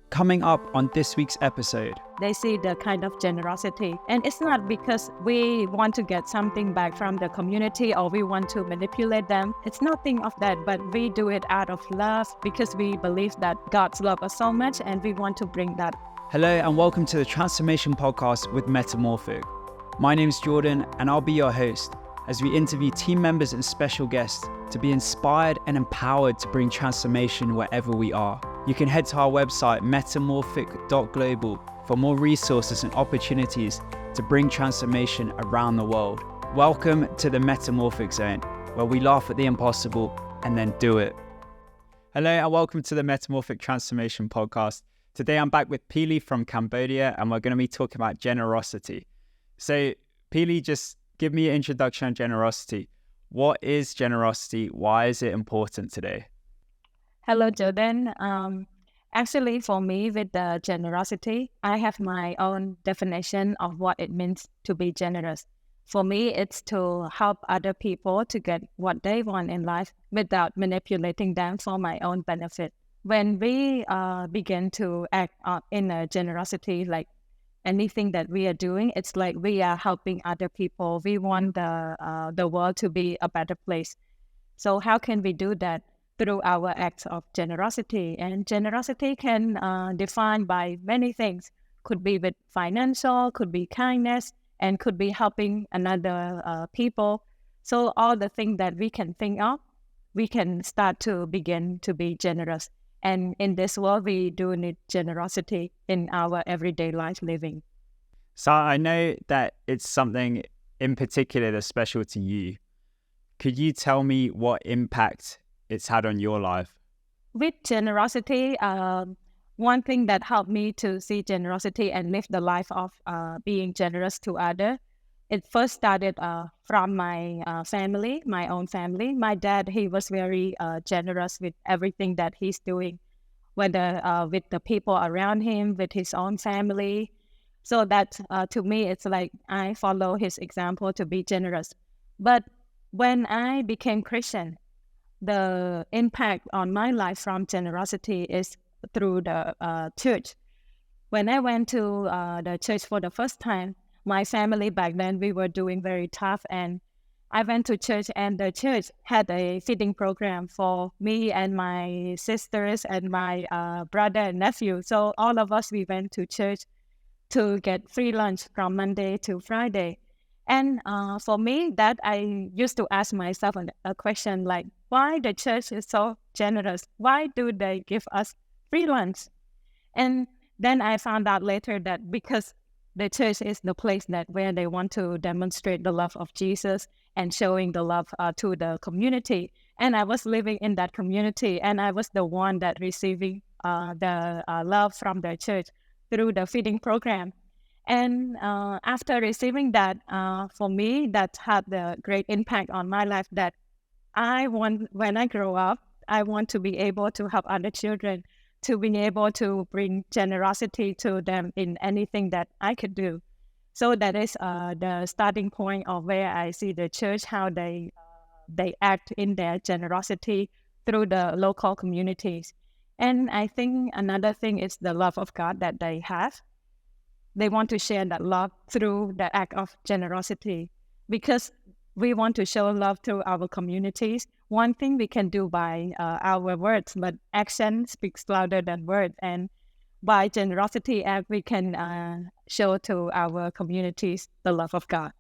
Coming up on this week's episode. They see the kind of generosity. And it's not because we want to get something back from the community or we want to manipulate them. It's nothing of that, but we do it out of love because we believe that God's love us so much and we want to bring that. Hello and welcome to the Transformation Podcast with Metamorphic. My name is Jordan and I'll be your host as we interview team members and special guests to be inspired and empowered to bring transformation wherever we are. You can head to our website metamorphic.global for more resources and opportunities to bring transformation around the world. Welcome to the Metamorphic Zone, where we laugh at the impossible and then do it. Hello and welcome to the Metamorphic Transformation Podcast. Today I'm back with Phealy from Cambodia and we're going to be talking about generosity. So Phealy, just give me an introduction on generosity. What is generosity? Why is it important today? Hello, Jordan. Actually, for me, with the generosity, I have my own definition of what it means to be generous. For me, it's to help other people to get what they want in life without manipulating them for my own benefit. When we begin to act in a generosity, like anything that we are doing, it's like we are helping other people. We want the world to be a better place. So how can we do that? Through our acts of generosity. And generosity can define by many things. Could be with financial, could be kindness, and could be helping another people. So all the things that we can think of, we can start to begin to be generous. And in this world, we do need generosity in our everyday life living. So I know that it's something in particular that's special to you. Could you tell me what impact it's had on your life? With generosity, one thing that helped me to see generosity and live the life of being generous to others, it first started from my family, my own family. My dad, he was very generous with everything that he's doing, whether with the people around him, with his own family. So that to me, it's like I follow his example to be generous. But when I became Christian, the impact on my life from generosity is through the church. When I went to the church for the first time, my family back then, we were doing very tough. And I went to church and the church had a feeding program for me and my sisters and my brother and nephew. So all of us, we went to church to get free lunch from Monday to Friday. And for me, that I used to ask myself a question like, why the church is so generous? Why do they give us free lunch? And then I found out later that because the church is the place that where they want to demonstrate the love of Jesus and showing the love to the community. And I was living in that community and I was the one that receiving the love from the church through the feeding program. And after receiving that, for me, that had the great impact on my life that when I grow up, I want to be able to help other children, to be able to bring generosity to them in anything that I could do. So that is the starting point of where I see the church, how they act in their generosity through the local communities. And I think another thing is the love of God that they have. They want to share that love through the act of generosity because we want to show love to our communities. One thing we can do by our words, but action speaks louder than words. And by generosity act, we can show to our communities the love of God.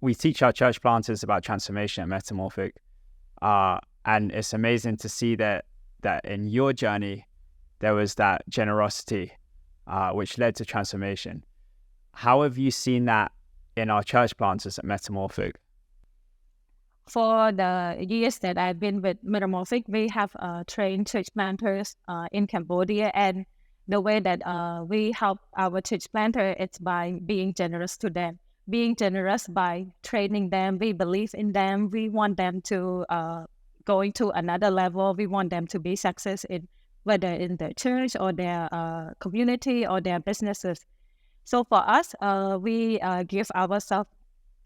We teach our church planters about transformation at Metamorphic. And it's amazing to see that in your journey, there was that generosity which led to transformation. How have you seen that in our church planters at Metamorphic? For the years that I've been with Metamorphic, we have trained church planters in Cambodia. And the way that we help our church planter, it's by being generous to them. Being generous by training them. We believe in them. We want them to go to another level. We want them to be success in whether in their church or their community or their businesses. So for us, we give ourselves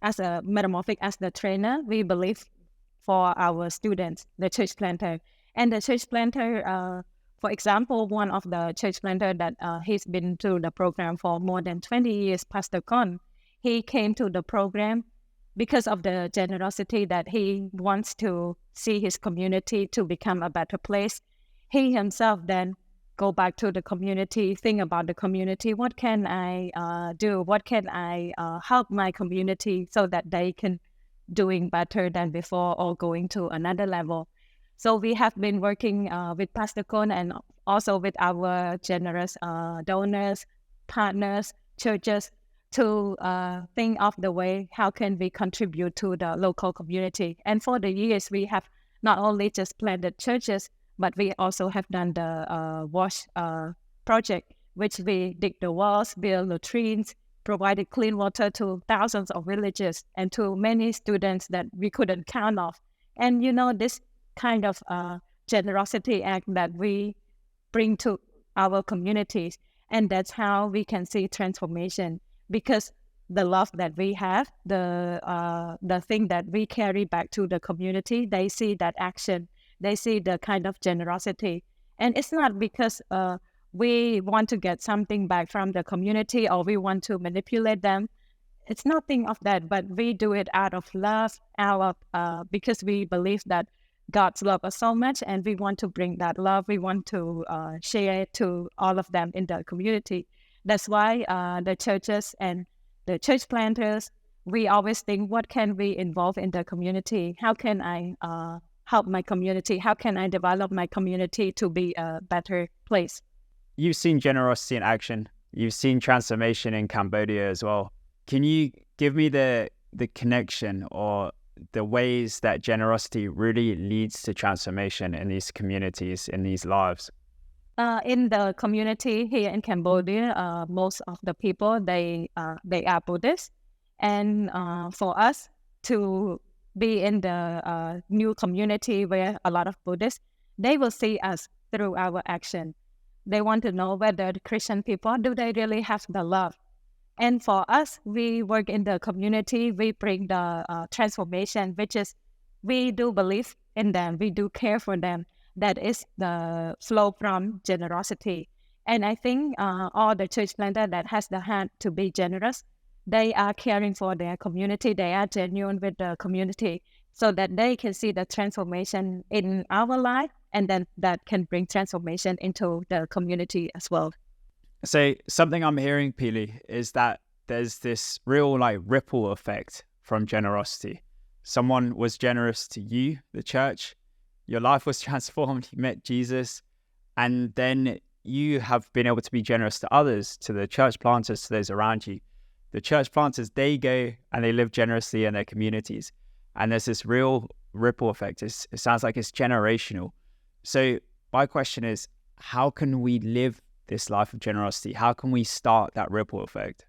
as a Metamorphic, as the trainer. We believe for our students, the church planter. And the church planter For example, one of the church planter that he's been through the program for more than 20 years, Pastor Con, he came to the program because of the generosity that he wants to see his community to become a better place. He himself then go back to the community, think about the community. What can I do? What can I help my community so that they can doing better than before or going to another level? So we have been working with Pastor Kon and also with our generous donors, partners, churches to think of the way how can we contribute to the local community. And for the years, we have not only just planted churches, but we also have done the wash project, which we dig the walls, build latrines, provided clean water to thousands of villages and to many students that we couldn't count of. And this kind of generosity act that we bring to our communities, and that's how we can see transformation, because the love that we have, the thing that we carry back to the community, they see that action, they see the kind of generosity. And it's not because we want to get something back from the community or we want to manipulate them. It's nothing of that, but we do it out of love, because we believe that God's love us so much, and we want to bring that love. We want to share it to all of them in the community. That's why the churches and the church planters, we always think, what can we involve in the community? How can I help my community? How can I develop my community to be a better place? You've seen generosity in action. You've seen transformation in Cambodia as well. Can you give me the connection or the ways that generosity really leads to transformation in these communities, in these lives? In the community here in Cambodia, most of the people, they are Buddhist. And for us to be in the new community where a lot of Buddhists, they will see us through our action. They want to know whether the Christian people, do they really have the love? And for us, we work in the community, we bring the transformation, which is we do believe in them, we do care for them. That is the flow from generosity. And I think all the church planter that has the heart to be generous, they are caring for their community, they are genuine with the community so that they can see the transformation in our life, and then that can bring transformation into the community as well. So something I'm hearing, Phealy, is that there's this real ripple effect from generosity. Someone was generous to you, the church, your life was transformed, you met Jesus, and then you have been able to be generous to others, to the church planters, to those around you. The church planters, they go and they live generously in their communities. And there's this real ripple effect. It sounds like it's generational. So my question is, how can we live this life of generosity? How can we start that ripple effect?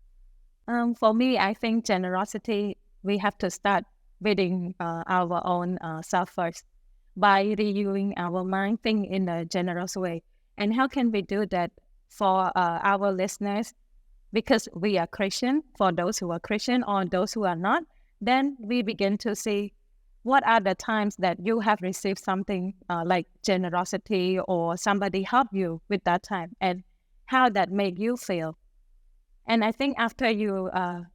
For me, I think generosity, we have to start within our own self first by renewing our mind, think in a generous way. And how can we do that for our listeners? Because we are Christian, for those who are Christian or those who are not, then we begin to see what are the times that you have received something like generosity or somebody helped you with that time, and how that made you feel. And I think after you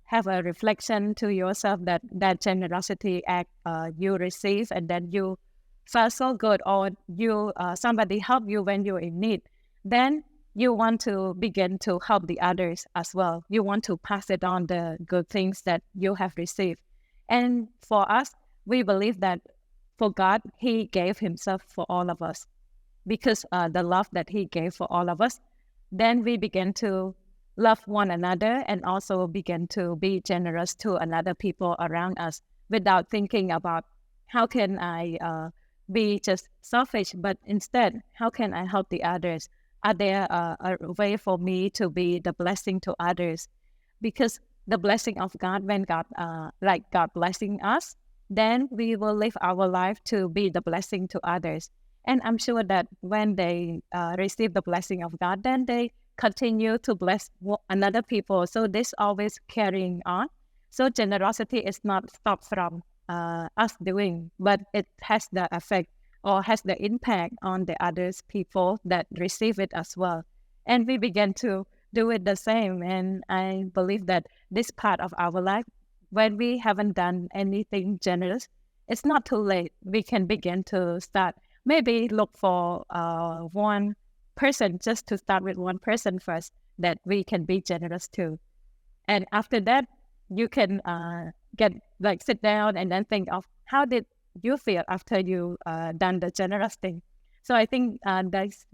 have a reflection to yourself that generosity act you receive, and then you felt so good, or you somebody helped you when you're in need, then you want to begin to help the others as well. You want to pass it on, the good things that you have received. And for us, we believe that for God, He gave Himself for all of us. Because the love that He gave for all of us, then we begin to love one another and also begin to be generous to another people around us without thinking about how can I be just selfish, but instead, how can I help the others? Are there a way for me to be the blessing to others? Because the blessing of God, when God, like God blessing us, then we will live our life to be the blessing to others. And I'm sure that when they receive the blessing of God, then they continue to bless another people. So this always carrying on. So generosity is not stopped from us doing, but it has the effect or has the impact on the others people that receive it as well. And we began to do it the same. And I believe that this part of our life, when we haven't done anything generous, it's not too late. We can begin to start, maybe look for one person, just to start with one person first that we can be generous to. And after that, you can sit down and then think of how did you feel after you done the generous thing. So I think this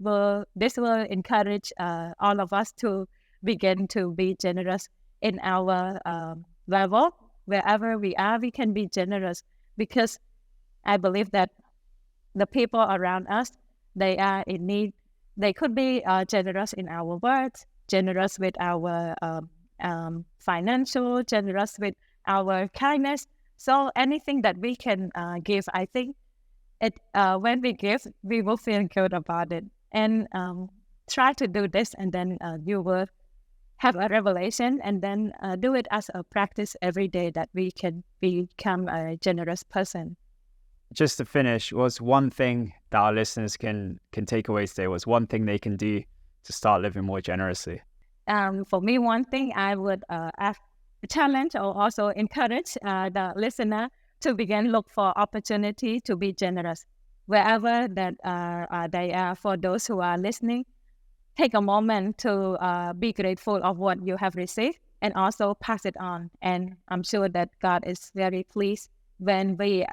will encourage all of us to begin to be generous in our level. Wherever we are, we can be generous, because I believe that the people around us, they are in need. They could be generous in our words, generous with our financial, generous with our kindness. So anything that we can give, I think when we give, we will feel good about it. And try to do this, and then you will have a revelation, and then do it as a practice every day, that we can become a generous person. Just to finish, what's one thing that our listeners can take away today? What's one thing they can do to start living more generously? For me, one thing I would challenge or also encourage the listener to begin look for opportunity to be generous wherever that they are. For those who are listening, take a moment to be grateful of what you have received, and also pass it on. And I'm sure that God is very pleased when we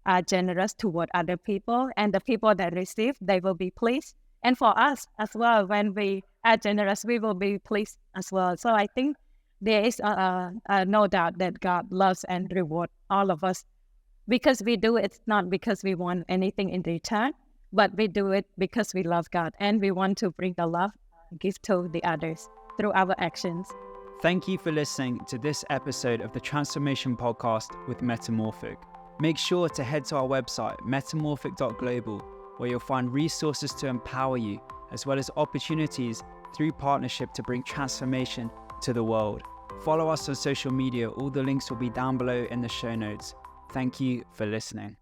are generous toward other people, and the people that receive, they will be pleased. And for us as well, when we are generous, we will be pleased as well. So I think there is no doubt that God loves and rewards all of us, because we do it not because we want anything in return, but we do it because we love God, and we want to bring the love, give to the others through our actions. Thank you for listening to this episode of the Transformation Podcast with Metamorphic. Make sure to head to our website, metamorphic.global, where you'll find resources to empower you, as well as opportunities through partnership to bring transformation to the world. Follow us on social media. All the links will be down below in the show notes. Thank you for listening.